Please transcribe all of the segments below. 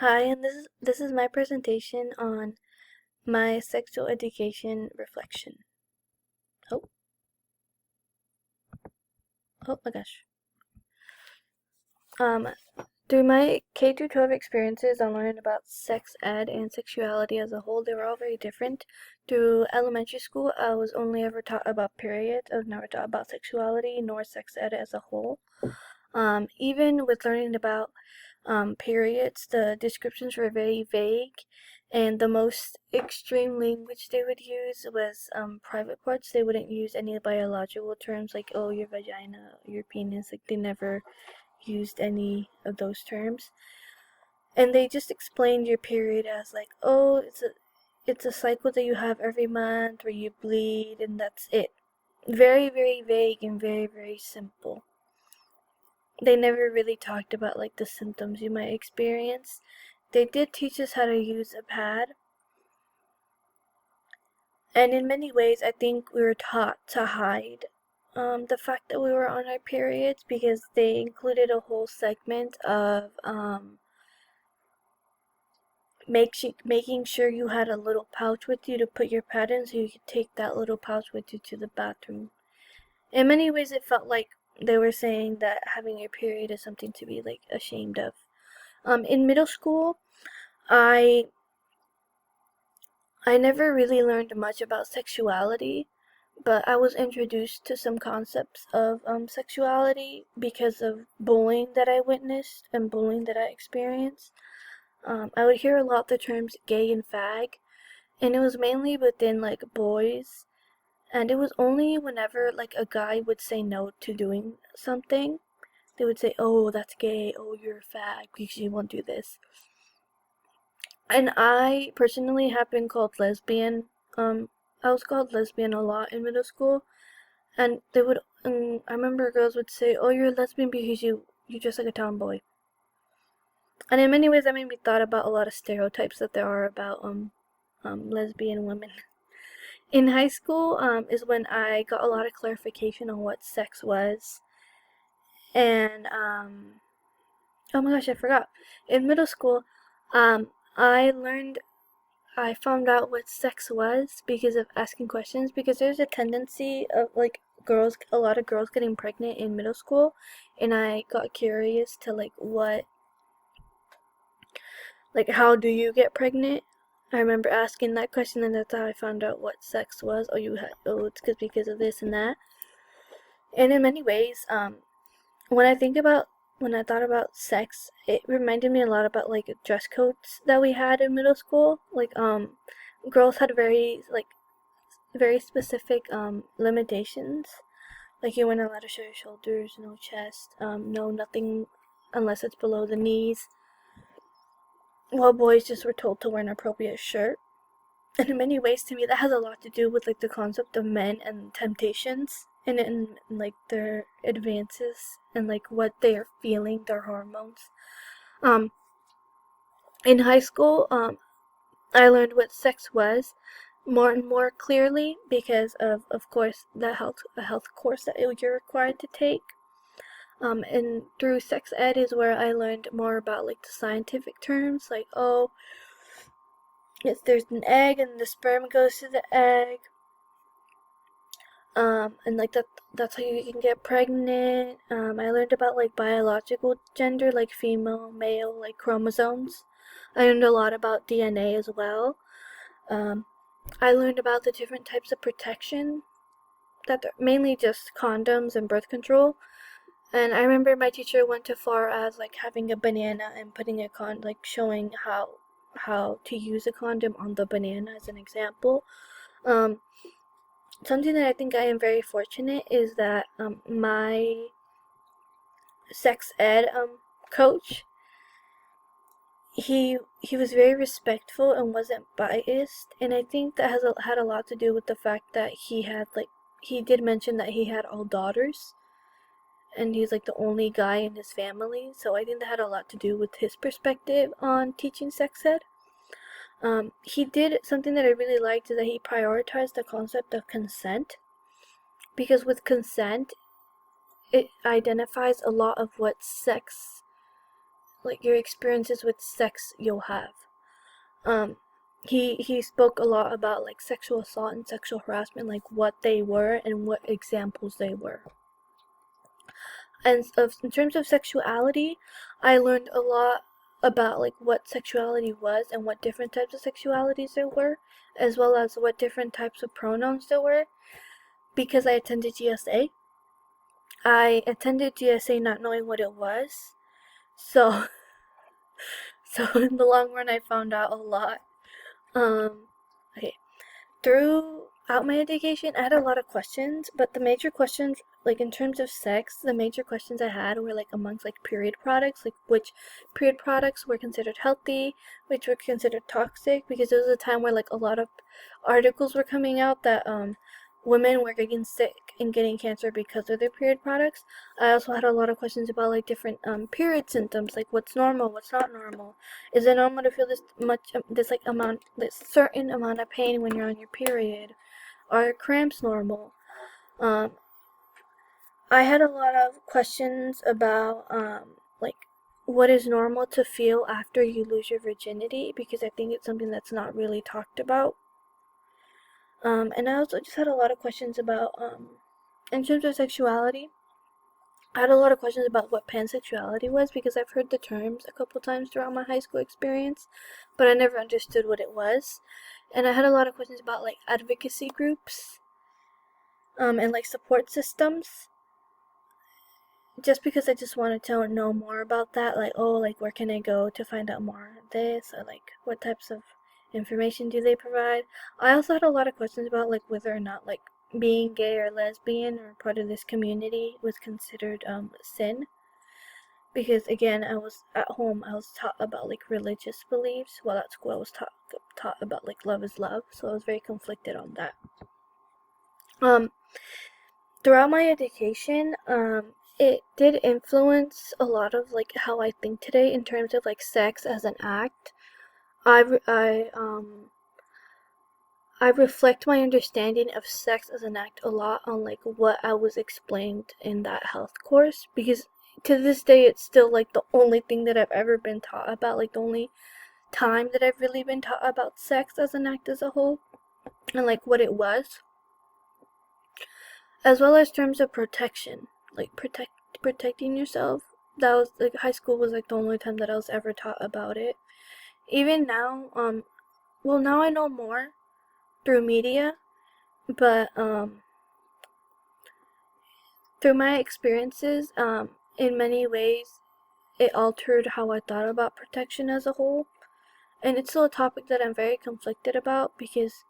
Hi, and this is my presentation on my sexual education reflection. Oh, oh my gosh. Um, through my K through 12 experiences, I learned about sex ed and sexuality as a whole. They were all very different. Through elementary school, I was only ever taught about periods. I was never taught about sexuality nor sex ed as a whole. Even with learning about periods, the descriptions were very vague, and the most extreme language they would use was private parts. They wouldn't use any biological terms like, oh, your vagina, your penis. Like, they never used any of those terms. And they just explained your period as like, oh, it's a cycle that you have every month where you bleed, and that's it. Very, very vague and very, very simple. They never really talked about like the symptoms you might experience. They did teach us how to use a pad, and in many ways I think we were taught to hide the fact that we were on our periods, because they included a whole segment of making sure you had a little pouch with you to put your pad in, so you could take that little pouch with you to the bathroom. In many ways it felt like they were saying that having your period is something to be like ashamed of. In middle school, I I never really learned much about sexuality, but I was introduced to some concepts of sexuality because of bullying that I witnessed and bullying that I experienced. I would hear a lot the terms gay and fag, and it was mainly within like boys, and it was only whenever like a guy would say no to doing something, they would say, oh, that's gay, oh, you're a fag because you won't do this. And I personally have been called lesbian. I was called lesbian a lot in middle school, and I remember girls would say, "Oh, you're a lesbian because you dress like a tomboy." And in many ways, that made me thought about a lot of stereotypes that there are about lesbian women. In high school, is when I got a lot of clarification on what sex was, and oh my gosh, I forgot. In middle school, um, I learned I found out what sex was because of asking questions, because there's a tendency of like a lot of girls getting pregnant in middle school, and I got curious to like how do you get pregnant? I remember asking that question, and that's how I found out what sex was. It's because of this and that. And in many ways, when I thought about sex, it reminded me a lot about like dress codes that we had in middle school. Like girls had very specific limitations. Like you weren't allowed to show your shoulders, no chest, no nothing unless it's below the knees. While boys just were told to wear an appropriate shirt. And in many ways, to me, that has a lot to do with like the concept of men and temptations, and like their advances and like what they are feeling, their hormones. Um, in high school, I learned what sex was more and more clearly because of course, a health course that you're required to take. And through sex ed is where I learned more about like the scientific terms, like, oh, there's an egg and the sperm goes to the egg, and like that's how you can get pregnant. I learned about like biological gender, like female, male, like chromosomes. I learned a lot about DNA as well. Um, I learned about the different types of protection, that they're mainly just condoms and birth control. And I remember my teacher went as far as like having a banana and putting like showing how to use a condom on the banana as an example. Um, Something that I think I am very fortunate is that my sex ed coach, he was very respectful and wasn't biased, and I think that had a lot to do with the fact that he did mention that he had all daughters, and he's like the only guy in his family, so I think that had a lot to do with his perspective on teaching sex ed. He did something that I really liked, is that he prioritized the concept of consent, because with consent, it identifies a lot of what sex like your experiences with sex you'll have. Um, he spoke a lot about like sexual assault and sexual harassment, like what they were and what examples they were. And in terms of sexuality, I learned a lot about like what sexuality was and what different types of sexualities there were, as well as what different types of pronouns there were, because I attended GSA. I attended GSA not knowing what it was, so so in the long run I found out a lot. Okay, throughout my education, I had a lot of questions, but the major questions, like in terms of sex, the major questions I had were like amongst like period products, like which period products were considered healthy, which were considered toxic, because there was a time where like a lot of articles were coming out that women were getting sick and getting cancer because of their period products. I also had a lot of questions about like different period symptoms, like what's normal, what's not normal. Is it normal to feel this certain amount of pain when you're on your period? Are cramps normal? Um, I had a lot of questions about like what is normal to feel after you lose your virginity, because I think it's something that's not really talked about. And I also just had a lot of questions about in terms of sexuality. I had a lot of questions about what pansexuality was, because I've heard the terms a couple times throughout my high school experience, but I never understood what it was. And I had a lot of questions about like advocacy groups, and like support systems, just because I just wanted to know more about that. Like, oh, like where can I go to find out more of this, or like what types of information do they provide. I also had a lot of questions about like whether or not like being gay or lesbian or part of this community was considered sin, because again, I was at home, I was taught about like religious beliefs, while at school I was taught about like love is love, so I was very conflicted on that. Throughout my education, it did influence a lot of like how I think today in terms of like sex as an act. I reflect my understanding of sex as an act a lot on like what I was explained in that health course, because to this day it's still like the only thing that I've ever been taught about, like the only time that I've really been taught about sex as an act as a whole, and like what it was, as well as terms of protection, like protecting yourself. That was like high school was like the only time that I was ever taught about it. Even now, well, now I know more through media, but through my experiences, in many ways, it altered how I thought about protection as a whole. And it's still a topic that I'm very conflicted about, because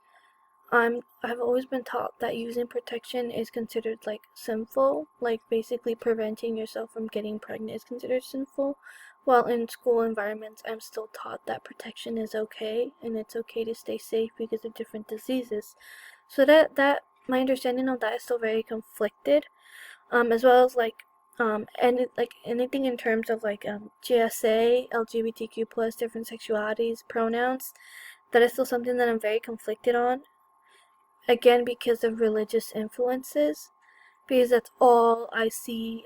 I've always been taught that using protection is considered like sinful, like basically preventing yourself from getting pregnant is considered sinful. While in school environments, I'm still taught that protection is okay and it's okay to stay safe because of different diseases. So that my understanding of that is still very conflicted. As well as like and like anything in terms of like GSA, LGBTQ plus, different sexualities, pronouns, that is still something that I'm very conflicted on. Again, because of religious influences, because that's all I see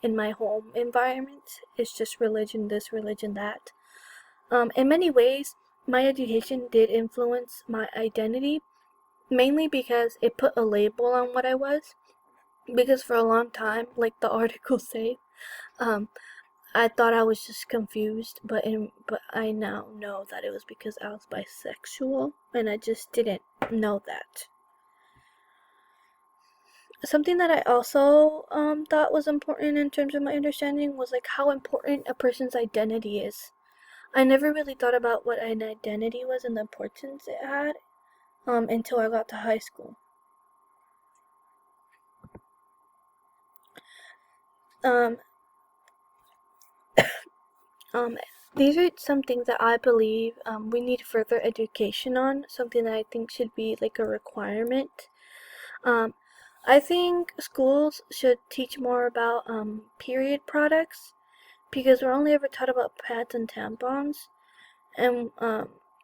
in my home environment. It's just religion this, religion that. In many ways, my education did influence my identity, mainly because it put a label on what I was. Because for a long time, like the articles say, I thought I was just confused, but I now know that it was because I was bisexual, and I just didn't know that. Something that I also thought was important in terms of my understanding was like how important a person's identity is. I never really thought about what an identity was and the importance it had until I got to high school. Um, these are some things that I believe we need further education on, something that I think should be like a requirement. I think schools should teach more about period products, because we're only ever taught about pads and tampons, and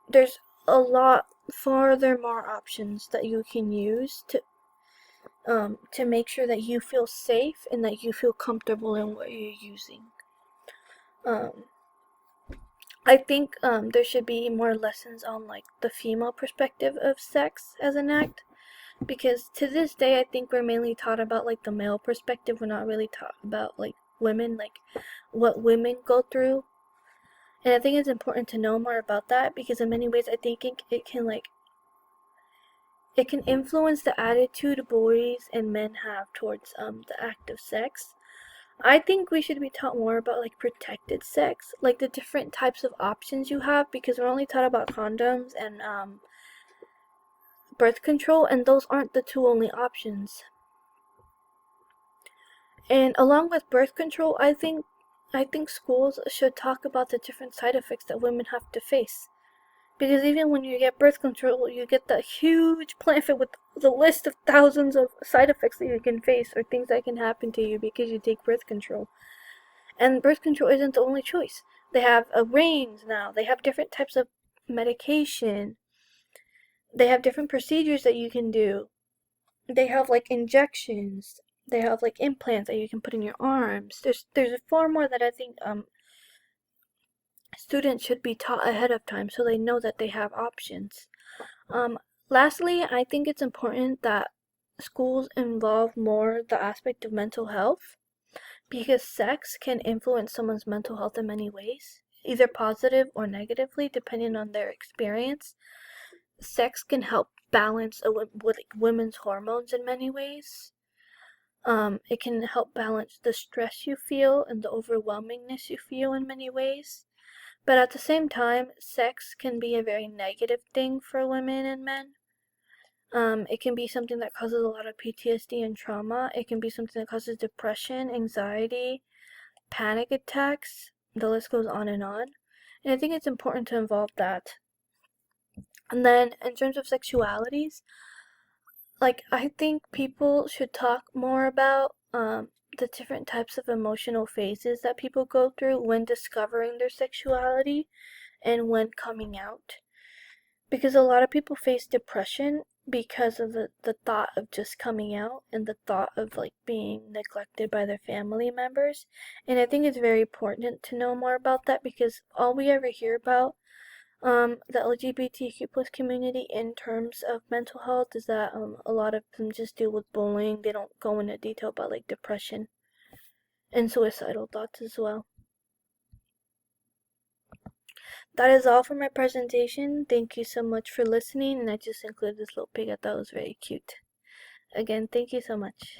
there's a lot farther more options that you can use to make sure that you feel safe and that you feel comfortable in what you're using. I think there should be more lessons on like the female perspective of sex as an act, because to this day I think we're mainly taught about like the male perspective. We're not really taught about like women, like what women go through. And I think it's important to know more about that, because in many ways I think it can like it can influence the attitude boys and men have towards the act of sex. I think we should be taught more about like protected sex, like the different types of options you have, because we're only taught about condoms and birth control, and those aren't the two only options. And along with birth control, I think schools should talk about the different side effects that women have to face. Because even when you get birth control, you get that huge pamphlet with the list of thousands of side effects that you can face or things that can happen to you because you take birth control. And birth control isn't the only choice. They have a range now. They have different types of medication. They have different procedures that you can do. They have like injections. They have like implants that you can put in your arms. There's far more that I think students should be taught ahead of time so they know that they have options. Um, Lastly, I think it's important that schools involve more the aspect of mental health, because sex can influence someone's mental health in many ways, either positive or negatively, depending on their experience. Sex can help balance with women's hormones in many ways. It can help balance the stress you feel and the overwhelmingness you feel in many ways. But at the same time, sex can be a very negative thing for women and men. It can be something that causes a lot of PTSD and trauma. It can be something that causes depression, anxiety, panic attacks. The list goes on and on. And I think it's important to involve that. And then in terms of sexualities, like I think people should talk more about the different types of emotional phases that people go through when discovering their sexuality and when coming out. Because a lot of people face depression because of the thought of just coming out and the thought of like being neglected by their family members. And I think it's very important to know more about that, because all we ever hear about the LGBTQ plus community in terms of mental health is that a lot of them just deal with bullying. They don't go into detail about like depression and suicidal thoughts as well. That is all for my presentation. Thank you so much for listening, and I just included this little pig. I thought it was very cute. Again, thank you so much.